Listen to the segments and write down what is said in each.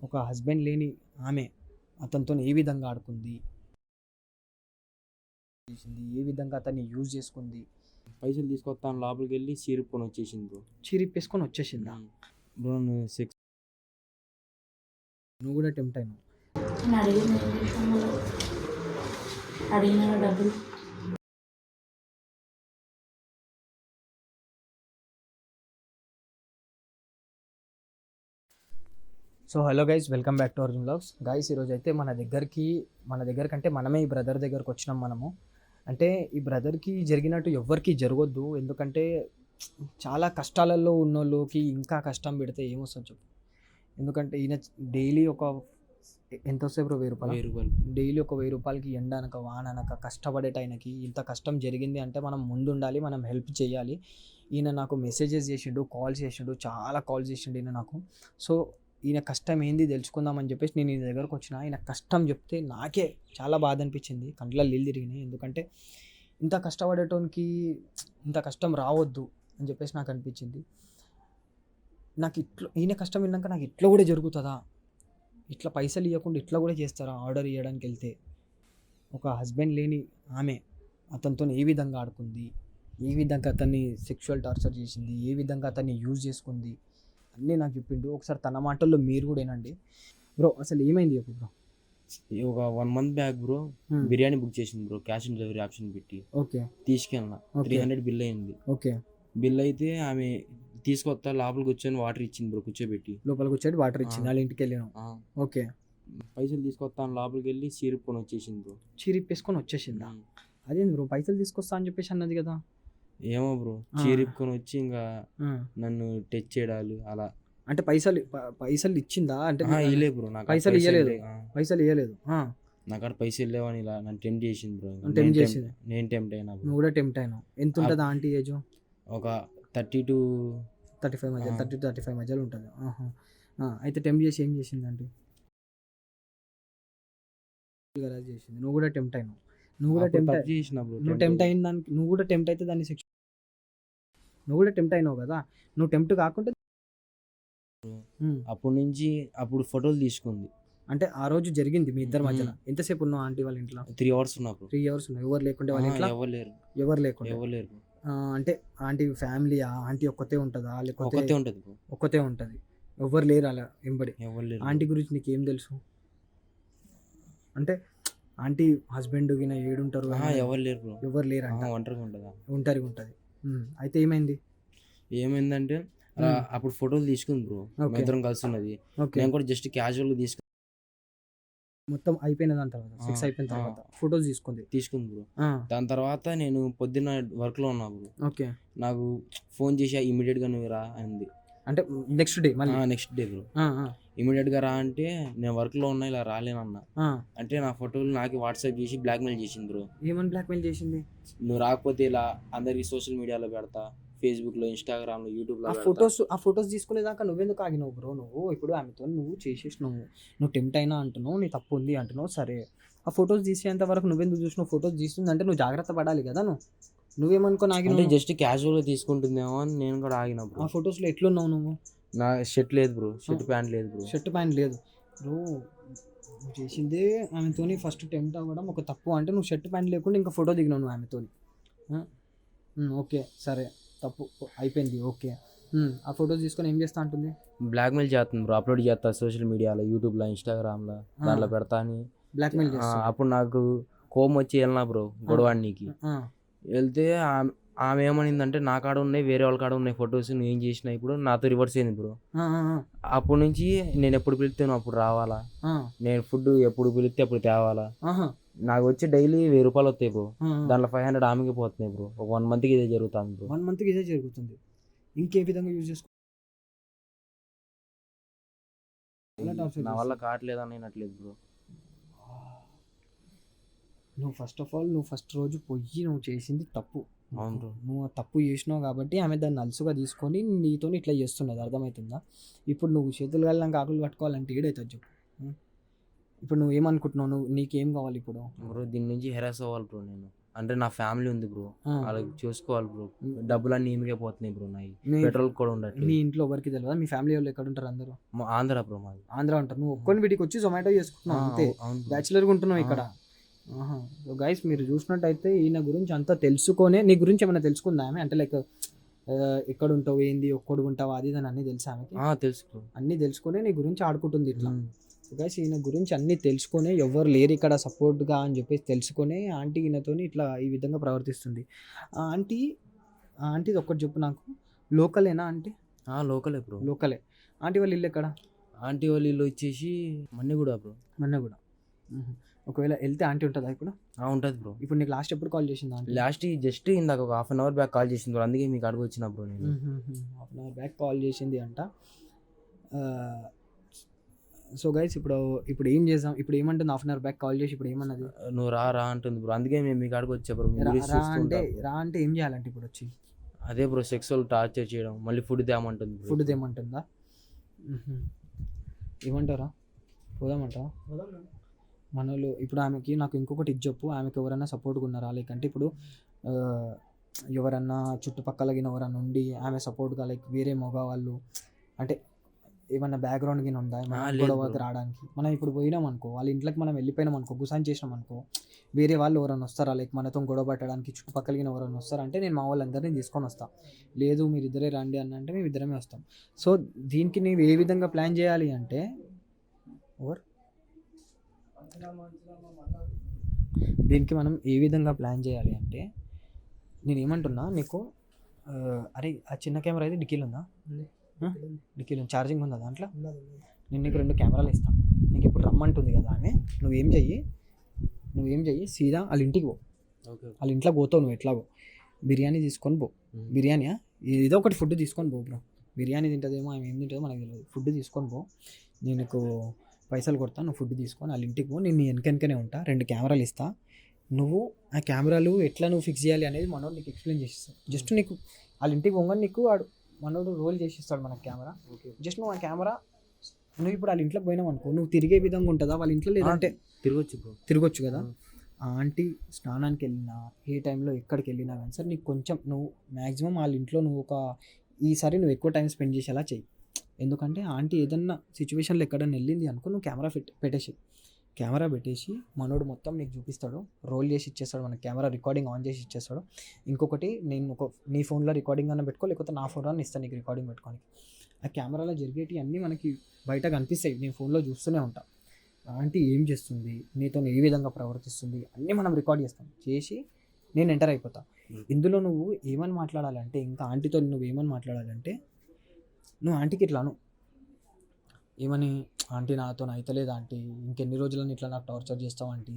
ఒక హస్బెండ్ లేని ఆమె అతనితోని ఏ విధంగా ఆడుకుంది, చేసింది, ఏ విధంగా అతన్ని యూజ్ చేసుకుంది, పైసలు తీసుకొస్తాను లోపలికి వెళ్ళి చీరుకొని వచ్చేసింది బ్రో. చీరిప్పేసుకొని వచ్చేసిందా? బ్రో నువ్వు సెక్స్ నువ్వు కూడా టెంప్ట్ అయినావు. నేను అడిగింది ఏం చేసాం వాళ్ళు అడిగిన డబ్బులు so hello guys, welcome back to Arjun vlogs. Guys ఈరోజు అయితే మన దగ్గరికి అంటే మనమే ఈ బ్రదర్ దగ్గరకు వచ్చినాం. మనము అంటే ఈ బ్రదర్కి జరిగినట్టు ఎవ్వరికి జరగొద్దు. ఎందుకంటే చాలా కష్టాలలో ఉన్నోళ్ళకి ఇంకా కష్టం పెడితే ఏమొస్తుంది చెప్పు. ఎందుకంటే ఈయన డైలీ ఎంతసేపు 1000 రూపాయలు డైలీ ఒక 1000 రూపాయలకి ఎండ అనక వాన అనక కష్టపడేట ఆయనకి ఇంత కష్టం జరిగింది అంటే మనం ముందుండాలి, మనం హెల్ప్ చేయాలి. ఈయన నాకు మెసేజెస్ చేసిండు, కాల్స్ చేసిండు, చాలా కాల్స్ చేసిండు ఈయన నాకు. సో ఈయన కష్టం ఏంది తెలుసుకుందామని చెప్పేసి నేను ఈయన దగ్గరకు వచ్చిన. ఈయన కష్టం చెప్తే నాకే చాలా బాధ అనిపించింది, కంట్లో నీళ్ళు తిరిగినాయి. ఎందుకంటే ఇంత కష్టపడేటోనికి ఇంత కష్టం రావద్దు అని చెప్పేసి నాకు అనిపించింది. నాకు ఈయన కష్టం విన్నాక నాకు ఇట్లా కూడా జరుగుతుందా, ఇట్లా పైసలు ఇవ్వకుండా ఇట్లా కూడా చేస్తారా? ఆర్డర్ ఇవ్వడానికి వెళ్తే ఒక హస్బెండ్ లేని ఆమె అతనితో ఏ విధంగా ఆడుకుంది, ఏ విధంగా అతన్ని సెక్షువల్ టార్చర్ చేసింది, ఏ విధంగా అతన్ని యూజ్ చేసుకుంది అన్నీ నాకు చెప్పిండు. ఒకసారి తన మాటల్లో మీరు కూడా ఏనండి. బ్రో అసలు ఏమైంది చెప్పు బ్రో. ఒక 1 month back bro biryani book చేసింది bro, cash on delivery option పెట్టి. ఓకే, తీసుకెళ్ళిన 300 బిల్ అయింది. ఓకే, బిల్ అయితే ఆమె తీసుకొస్తా లోపలికి కూర్చొని వాటర్ ఇచ్చింది బ్రో, కూర్చోబెట్టి లోపలికి వచ్చేది వాటర్ ఇచ్చింది, వాళ్ళ ఇంటికి వెళ్ళాను. ఓకే, పైసలు తీసుకొస్తాను లోపలికి వెళ్ళి చీరుకొని వచ్చేసింది బ్రో. చీరిప్పేసుకొని వచ్చేసిందా? అదేంది బ్రో, పైసలు తీసుకొస్తా అని చెప్పేసి అన్నది కదా. ఏమో బ్రో, చీరిప్పుకొని వచ్చి ఇంకా నన్ను టచ్ చేయడాలు అలా. అంటే పైసలు ఇచ్చిందా? అంటే ఇలే బ్రో, నాకు పైసలు ఇవ్వలేదు. నాకు అక్కడ పైసలు లేవని ఇలా నన్ను టెంప్ట్ చేసింది బ్రో. నేను టెంప్ట్ అయినా. నువ్వు కూడా టెంప్ట్ అయినావు. ఎంత ఉంటుంది ఆంటీ ఏజ్? ఒక 30 to 35 మధ్య, 30 to 35 మధ్యలో ఉంటుంది. అయితే టెంప్ట్ చేసి ఏం చేసింది అంటే చేసింది. నువ్వు కూడా టెంప్ట్ అయినావు. నువ్వు కూడా టెంప్ట్ అయిన దానికి నువ్వు కూడా టెంప్ట్ అయితే దాన్ని నువ్వు కూడా టెంప్ట్ అయినావు కదా. నువ్వు టెంప్ట్ కాకుండా అప్పుడు ఫోటోలు తీసుకుంది. అంటే ఆ రోజు జరిగింది మీ ఇద్దరి మధ్యలో. ఎంతసేపు ఉన్నావు ఆంటీ వాళ్ళ ఇంట్లో? 3 hours ఉన్నప్పుడు. 3 hours ఉన్నావు. ఎవరు లేకుంటే వాళ్ళ ఇంట్లో? ఎవరు లేరు. అంటే ఆంటీ ఫ్యామిలీ, ఆంటీ ఒక్కతే ఉంటుందా లేకపోతే? ఒక్కతే ఉంటుంది. ఎవరు లేరు అలా వెంబడి? ఆంటీ గురించి నీకేం తెలుసు? అంటే ఆంటీ హస్బెండ్ గిన ఏడుంటారు? ఎవరు లేరు అంట, ఒంటరిగా ఉంటుంది. అయితే ఏమైందంటే అప్పుడు ఫోటోలు తీసుకుంది బ్రో, ఇద్దరం కలిసి ఉన్నది. నేను కూడా జస్ట్ క్యాజువల్ గా మొత్తం అయిపోయిన దాని తర్వాత 6 అయిపోయిన తర్వాత ఫోటోస్ తీసుకుంది బ్రో. దాని తర్వాత నేను పొద్దున్న వర్క్ లో ఉన్నా బ్రో. ఓకే, నాకు ఫోన్ చేసి ఇమీడియట్ గా నువ్వు రా అంది. అంటే నెక్స్ట్ డే బ్రో ఇమీడియట్ గా రా అంటే నేను వర్క్ లో ఉన్నా, ఇలా రాలేనన్నా. అంటే నా ఫోటోలు నాకు వాట్సాప్ చేసి బ్లాక్మెయిల్ చేసింది బ్రో. ఏమని బ్లాక్మెయిల్ చేసింది? నువ్వు రాకపోతే ఇలా అందరికి సోషల్ మీడియాలో పెడతా, ఫేస్బుక్ లో, ఇన్స్టాగ్రామ్ లో, యూట్యూబ్ లో. ఆ ఫొటోస్ తీసుకునేదాకా నువ్వెందుకు ఆగినావు బ్రో? నువ్వు ఇప్పుడు ఆమెతో నువ్వు చేసేసినావు, నువ్వు టెంప్ట్ అయినా అంటున్నావు, నీ తప్పు ఉంది అంటున్నావు. సరే, ఆ ఫొటోస్ తీసేంత వరకు నువ్వెందుకు చూసినావు? ఫొటోస్ తీస్తుంది అంటే నువ్వు జాగ్రత్త పడాలి కదా. నువ్వేమనుకోని ఆగినావు? జస్ట్ క్యాజువల్ గా తీసుకుంటుందేమో అని నేను కూడా ఆగినా బ్రో. ఆ ఫొటోస్ లో ఎట్లున్నావు నువ్వు? నా షర్ట్ లేదు బ్రో, షర్ట్ ప్యాంట్ లేదు బ్రో. షర్ట్ ప్యాంట్ లేదు బ్రో. నువ్వు చేసిందే ఆమెతోని ఫస్ట్ టెంప్ట్ అవ్వడం ఒక తప్పు. అంటే నువ్వు షర్ట్ ప్యాంట్ లేకుండా ఇంకా ఫోటో దిగినావు నువ్వు ఆమెతోని. ఓకే సరే, తప్పు అయిపోయింది. ఓకే, ఆ ఫొటోస్ తీసుకొని ఏం చేస్తా అంటుంది? బ్లాక్మెయిల్ చేస్తుంది బ్రో. అప్లోడ్ చేస్తా సోషల్ మీడియాలో, యూట్యూబ్ లో, ఇన్స్టాగ్రామ్ లో, దాంట్లో పెడతా అని బ్లాక్మెయిల్ చేస్తా. అప్పుడు నాకు కోపం వచ్చి వెళ్ళినా బ్రో గొడవాడికి. వెళ్తే ఆమె ఏమనిందంటే నా కాడ ఉన్నాయి, వేరే వాళ్ళ కాడ ఉన్నాయి ఫొటోస్, నువ్వు ఏం చేసినా. ఇప్పుడు నాతో రివర్స్ అయింది బ్రో. అప్పటి నుంచి నేను ఎప్పుడు పిలిస్తే నువ్వు అప్పుడు రావాలా, నేను ఫుడ్ ఎప్పుడు పిలిస్తే అప్పుడు తేవాలా. నాకు వచ్చి డైలీ 1000 రూపాయలు వస్తాయి బ్రో. దాంట్లో 500 ఆమెకి పోతున్నాయి బ్రో. ఒక 1 month ఇదే జరుగుతుంది బ్రో. 1 month ఇదే జరుగుతుంది. ఇంకే విధంగా యూజ్ చేసుకో. నా వల్ల కావట్లేదు అనట్లేదు బ్రో. నువ్వు ఫస్ట్ రోజు పోయి నువ్వు చేసింది తప్పు. నువ్వు తప్పు చేసినావు కాబట్టి ఆమె దాన్ని అలుసుగా తీసుకొని నీతో ఇట్లా చేస్తున్నది, అర్థమవుతుందా? ఇప్పుడు నువ్వు చేతులు వెళ్ళాక ఆకులు పట్టుకోవాలంటే ఏడవుతుంది చెప్పు. ఇప్పుడు నువ్వు ఏమనుకుంటున్నావు? నీకేం కావాలి ఇప్పుడు? బ్రో దీని నుంచి హెరాస్ అవ్వాలి బ్రో నేను. అంటే నా ఫ్యామిలీ ఉంది బ్రో, ఆ. వాళ్ళకి చూసుకోవాలి బ్రో. డబ్బులన్నీ ఈమెకే పోతున్నాయి బ్రో, నాయి మీ- పెట్రోల్ కూడా మీ ఉండట్లేదు. ఇంట్లో ఎవరికి తెలియదా? మీ ఫ్యామిలీ వాళ్ళు ఎక్కడ ఉంటారు? అందరూ ఆంధ్ర బ్రో మాది. ఆంధ్ర ఉంటారు. నువ్వు ఒక్కొని వీడికి వచ్చి జొమాటో చేసుకుంటున్నావు అంతే, అవును bro. బ్యాచులర్గా ఉంటున్నావు ఇక్కడ. సో గైస్ మీరు చూసినట్టయితే ఈయన గురించి అంతా తెలుసుకొనే, నీ గురించి ఏమైనా తెలుసుకుందా ఆమె? అంటే లైక్ ఎక్కడ ఉంటావు, ఏంది, ఒక్కడు ఉంటావు, అది అని అన్నీ తెలుసా ఆమెకి? తెలుసు బ్రో. అన్నీ తెలుసుకొని నీ గురించి ఆడుకుంటుంది ఇట్లా. గైస్ ఈయన గురించి అన్నీ తెలుసుకొని ఎవరు లేరు ఇక్కడ సపోర్ట్గా అని చెప్పేసి తెలుసుకొని ఆంటీ ఈయనతోని ఇట్లా ఈ విధంగా ప్రవర్తిస్తుంది. ఆంటీది ఒక్కటి చెప్పు నాకు, లోకలేనా ఆంటీ? లోకలే బ్రో. లోకలే. ఆంటీ వాళ్ళ ఇల్లు ఎక్కడ? ఆంటీ వాళ్ళ ఇల్లు వచ్చేసి మన్నెగూడ బ్రో. మొన్న కూడా. ఒకవేళ వెళ్తే ఆంటీ ఉంటుందా ఇప్పుడు? ఉంటుంది బ్రో. ఇప్పుడు నీకు లాస్ట్ ఎప్పుడు కాల్ చేసింది ఆంటీ? లాస్ట్ జస్ట్ ఇందాక ఒక 1/2 అవర్ బ్యాక్ కాల్ చేసింది బ్రో, అందుకే మీకు అడుగు వచ్చిన బ్రో నేను. Half an hour back call చేసింది అంట. సో గైస్ ఇప్పుడు ఏం చేద్దాం? ఇప్పుడు ఏమంటుంది? Half an hour back call చేసి ఇప్పుడు ఏమన్నది? నువ్వు రా అంటుంది బ్రో, అందుకే మేము మీకు అడుగు వచ్చా బ్రో. మీ గురించి చూస్తుంటా bro. రా అంటే ఏం చేయాలంటే ఇప్పుడు వచ్చి? అదే బ్రో, సెక్సువల్ టార్చర్ చేయడం, మళ్ళీ ఫుడ్ తేమంటుంది bro. ఫుడ్ తేమంటుందా? ఏమంటారా? పోదామంటారా? మనలో ఇప్పుడు ఆమెకి నాకు ఇంకొకటి ఇది చెప్పు, ఆమెకి ఎవరైనా సపోర్ట్గా ఉన్నారా? లైక్ అంటే ఇప్పుడు ఎవరన్నా చుట్టుపక్కల గిన ఎవరన్నా ఉండి ఆమె సపోర్ట్గా, లైక్ వేరే మగవాళ్ళు అంటే ఏమన్నా బ్యాక్గ్రౌండ్ గిన ఉందా లేదు గొడవకి bro. రావడానికి? మనం ఇప్పుడు పోయినాం అనుకో, వాళ్ళ ఇంట్లోకి మనం వెళ్ళిపోయినాం అనుకో, గుసాన్ చేసినాం అనుకో, వేరే వాళ్ళు ఎవరైనా వస్తారా? లైక్ మనతో గొడవ పట్టడానికి చుట్టుపక్కల గిన ఎవరైనా వస్తారా అంటే నేను మా వాళ్ళందరినీ తీసుకొని వస్తాను. లేదు మీరు ఇద్దరే రండి అని అంటే మేము ఇద్దరమే వస్తాం. సో దీనికి నీవు ఏ విధంగా ప్లాన్ చేయాలి అంటే, దీనికి మనం ఏ విధంగా ప్లాన్ చేయాలి అంటే, నేను ఏమంటున్నా నీకు, అరే ఆ చిన్న కెమెరా అయితే డిక్కీలో ఉందా? డిక్కీలో ఛార్జింగ్ ఉందా దాంట్లో? నేను నీకు 2 కెమెరాలు ఇస్తాను. నీకు ఇప్పుడు రమ్మంటుంది కదా ఆమె, నువ్వేం చెయ్యి సీదా వాళ్ళ ఇంటికి పో. వాళ్ళ ఇంట్లో పోతావు నువ్వు ఎట్లాగో, బిర్యానీ తీసుకొని పో. బిర్యానీయా ఏదో ఒకటి ఫుడ్ తీసుకొని పో బ్రో. బిర్యానీ తింటుందేమో, ఆమె ఏం తింటుందో మనకు తెలియదు. ఫుడ్ తీసుకొని పో, నేను నీకు పైసలు కొడతాను, నువ్వు ఫుడ్ తీసుకొని వాళ్ళ ఇంటికి పో. నేను నీ వెనకనే ఉంటా, 2 కెమెరాలు ఇస్తా. నువ్వు ఆ కెమెరాలు ఎట్లా నువ్వు ఫిక్స్ చేయాలి అనేది మనోడు నీకు ఎక్స్ప్లెయిన్ చేసిస్తాడు. జస్ట్ నీకు వాళ్ళ ఇంటికి పోగానే నీకు మనోడు రోల్ చేసిస్తాడు మనకు కెమెరా. జస్ట్ నువ్వు ఆ కెమెరా, నువ్వు ఇప్పుడు వాళ్ళ ఇంట్లోకి పోయినావు అనుకో, నువ్వు తిరిగే విధంగా ఉంటుందా వాళ్ళ ఇంట్లో? లేదంటే తిరగొచ్చు కదా. ఆ ఆంటీ స్నానానికి వెళ్ళినా, ఏ టైంలో ఎక్కడికి వెళ్ళినా కానీ సరే, నీకు కొంచెం నువ్వు మ్యాక్సిమం వాళ్ళ ఇంట్లో నువ్వు ఈసారి నువ్వు ఎక్కువ టైం స్పెండ్ చేసేలా చెయ్యి. ఎందుకంటే ఆంటీ ఏదన్నా సిచ్యువేషన్లో ఎక్కడన్నా వెళ్ళింది అనుకో, నువ్వు కెమెరా పెట్టేసి కెమెరా పెట్టేసి మనోడు మొత్తం నీకు చూపిస్తాడు, రోల్ చేసి ఇచ్చేస్తాడు, మన కెమెరా రికార్డింగ్ ఆన్ చేసి ఇచ్చేస్తాడు. ఇంకొకటి, నేను నీ ఫోన్లో రికార్డింగ్ అన్న పెట్టుకో, లేకపోతే నా ఫోన్లో ఇస్తాను నీకు రికార్డింగ్ పెట్టుకోనికి. ఆ కెమెరాలో జరిగేటి అన్నీ మనకి బయట కనిపిస్తాయి, నేను ఫోన్లో చూస్తూనే ఉంటాను. ఆంటీ ఏం చేస్తుంది, నీతో ఏ విధంగా ప్రవర్తిస్తుంది అన్నీ మనం రికార్డ్ చేసి నేను ఎంటర్ అయిపోతా. ఇందులో నువ్వు ఏమని మాట్లాడాలంటే, ఇంకా ఆంటీతో నువ్వు ఏమని మాట్లాడాలంటే, నువ్వు ఆంటీకి ఇట్లాను ఏమని, ఆంటీ నాతో అయితలేదు ఆంటీ, ఇంకెన్ని రోజులని ఇట్లా నాకు టార్చర్ చేస్తావు ఆంటీ,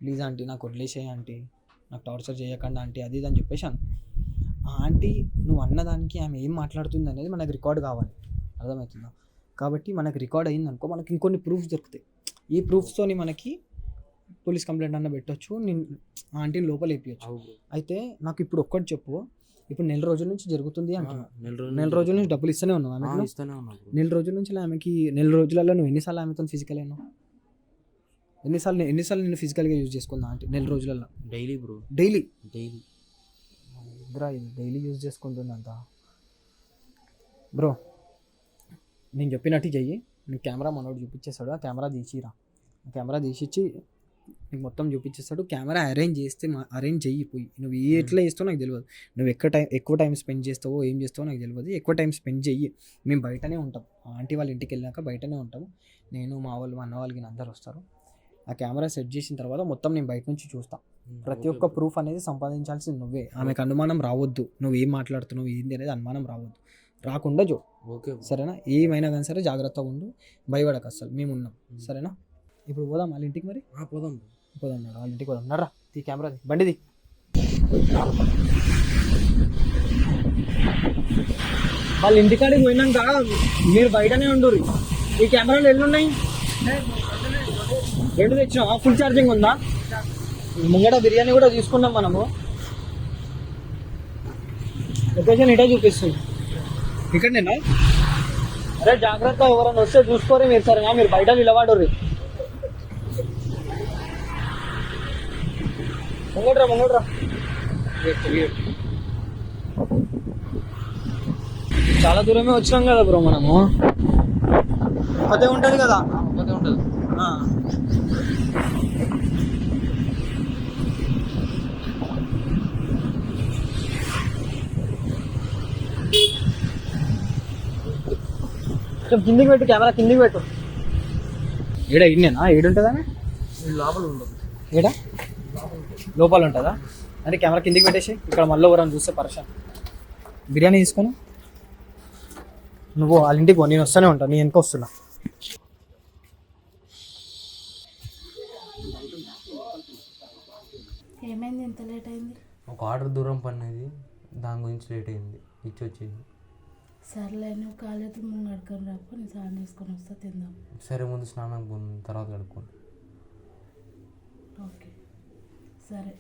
ప్లీజ్ ఆంటీ నాకు వదిలేసేయి ఆంటీ, నాకు టార్చర్ చేయకుండా ఆంటీ, అది ఇది అని చెప్పేసాను. ఆ ఆంటీ నువ్వు అన్నదానికి ఆమె ఏం మాట్లాడుతుంది అనేది మనకు రికార్డ్ కావాలి, అర్థమవుతుందా? కాబట్టి మనకు రికార్డ్ అయ్యిందనుకో, మనకి ఇంకొన్ని ప్రూఫ్స్ దొరుకుతాయి. ఈ ప్రూఫ్స్తోని మనకి పోలీస్ కంప్లైంట్ అన్న పెట్టచ్చు, నేను ఆంటీని లోపల వేపించచ్చు. అయితే నాకు ఇప్పుడు ఒక్కటి చెప్పు, ఇప్పుడు 4 రోజుల నుంచి జరుగుతుంది అంటున్నా, 4 రోజుల నుంచి డబ్బులు ఇస్తూనే ఉన్నావు ఆమెకు? 4 రోజుల నుంచి ఆమెకి, 4 రోజులలో నువ్వు ఎన్నిసార్లు ఆమెతో ఫిజికల్ అయినావు? ఎన్నిసార్లు నేను ఫిజికల్గా యూజ్ చేసుకున్నా అంటే 4 రోజులలో? డైలీ బ్రో, డైలీ ఇది డైలీ యూజ్ చేసుకుంటుందంట బ్రో. నేను చెప్పినట్టు చెయ్యి, నీకు కెమెరా మనోడు చూపించేస్తాడు, ఆ కెమెరా తీసిరా, ఆ కెమెరా తీసిచ్చి నీకు మొత్తం చూపించేస్తాడు. కెమెరా అరేంజ్ చెయ్యి, పోయి నువ్వు ఎట్లా చేస్తావో నాకు తెలియదు, నువ్వు ఎక్కువ టైం స్పెండ్ చేస్తావో ఏం చేస్తావో నాకు తెలియదు, ఎక్కువ టైం స్పెండ్ చెయ్యి. మేము బయటనే ఉంటాం, ఆంటీ వాళ్ళ ఇంటికి వెళ్ళాక బయటనే ఉంటాము, నేను మా వాళ్ళు మా అన్న వాళ్ళకి అందరు వస్తారు. ఆ కెమెరా సెట్ చేసిన తర్వాత మొత్తం నేను బయట నుంచి చూస్తాను. ప్రతి ఒక్క ప్రూఫ్ అనేది సంపాదించాల్సింది నువ్వే. ఆమెకు అనుమానం రావద్దు, నువ్వు ఏం మాట్లాడుతున్నావు ఏంది అనేది అనుమానం రావద్దు, రాకుండా చూ. సరేనా? ఏమైనా కానీ సరే జాగ్రత్తగా ఉండు, భయపడక అసలు, మేము ఉన్నాం. సరేనా? ఇప్పుడు పోదాం వాళ్ళ ఇంటికి. మరి పోదాం వాళ్ళ ఇంటికి పోదాం. నడ్రా, ఈ కెమెరాది బండిది. వాళ్ళ ఇంటికాడికి పోయినాక మీరు బయటనే ఉండరు. ఈ కెమెరాలు ఎన్ని ఉన్నాయి? 2 తెచ్చాం. ఫుల్ ఛార్జింగ్ ఉందా? ముంగట బిర్యానీ కూడా తీసుకున్నాం మనము. లొకేషన్ ఇటే చూపిస్తుంది, ఇక్కడనేనా? అరే జాగ్రత్త, ఎవరైనా వస్తే చూసుకోరే మీరు. సరేనా? మీరు బయట నిలబడరు. ముంగట్రా చాలా దూరమే వచ్చినాం కదా బ్రో మనము. అదే ఉంటుంది కదా. అదే ఉంటుంది. కిందికి పెట్టు, కెమెరా కిందికి పెట్టు. ఏడా ఇన్నేనా? ఏడుంటుందా? లోపల ఉండదు. ఏడా లోపల ఉంటుందా? అంటే కెమెరా కిందికి పెట్టేసి ఇక్కడ మళ్ళీ ఎవరైనా చూస్తే పరేషాన్. బిర్యానీ తీసుకొని నువ్వు వాళ్ళ ఇంటికి పో, నేను వస్తూనే ఉంటాను, నేను వెనక వస్తున్నా. ఏమైంది ఇంత లేట్ అయింది? ఒక ఆర్డర్ దూరం పడినది, దాని గురించి లేట్ అయింది, ఇచ్చి వచ్చింది. సర్లే, నువ్వు కాలేదు ముందు నడుకొని రాకు, నేను స్నానం చేసుకొని వస్తా, తిందాం. సరే, ముందు స్నానం పోను, తర్వాత కడుక్కోండి. ఓకే సరే.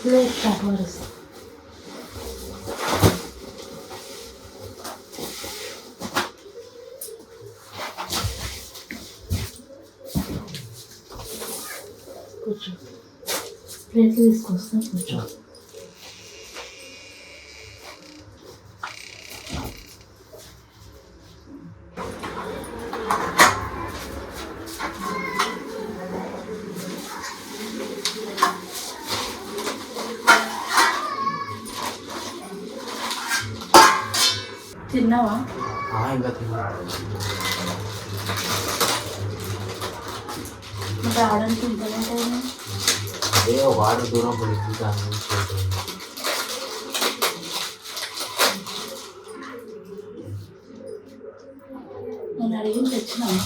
ప్లేట్ కవర్స్ కూర్చో, ప్లేట్లు తీసుకొస్తా, కూర్చో. తిన్నావా? ఇంకా తిన్నా. రావడానికి ఇంత లేట్ అయింది? అదే ఒక ఆర్డర్ దూరం పడింది, దాని గురించి లేట్ అయింది. నేను అడిగింది తెచ్చినావా?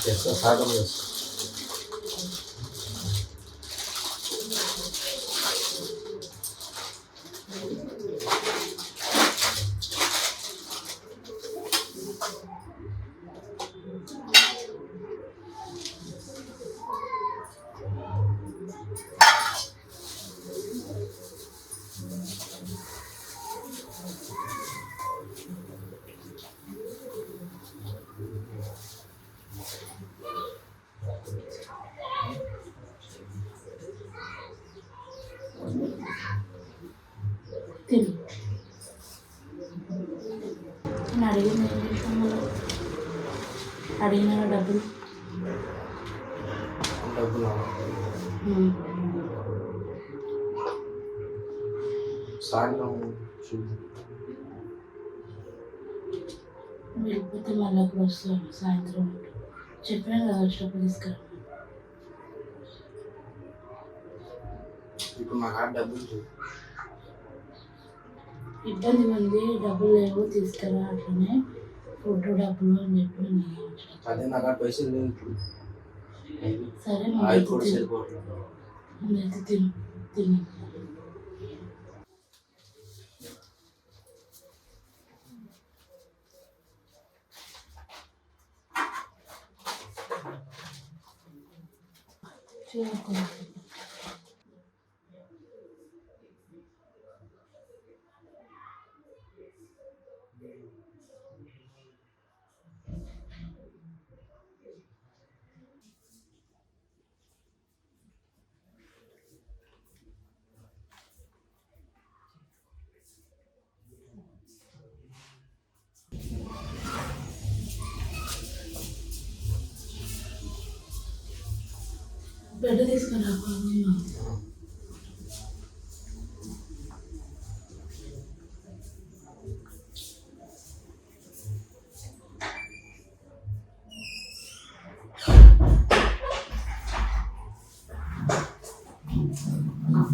చేస్తా, సాగం చేస్తా. తిను. నేను అడిగింది అడిగిన డబ్బులు సాయంత్రం వెళ్ళిపోతే మళ్ళీ అప్పుడు వస్తాను సాయంత్రం. చెప్పినా కదా వచ్చేటప్పుడు తీసుకురా. ఇప్పుడు నాకు ఆ డబ్బులు ఇబ్బంది ఉంది, డబ్బులు లేవు తీసుకురా, అట్లనే ఫుడ్ డబ్బులు అని చెప్పి అదే నాకు ఆ పైసలు లేవు ఇప్పుడు. సరే ఆయిల్ కూడా సరిపోవట్లేదు. ముందైతే తిను తిను. చేయకూడదు. బెడ్ తీసుకురా. ఇట్లా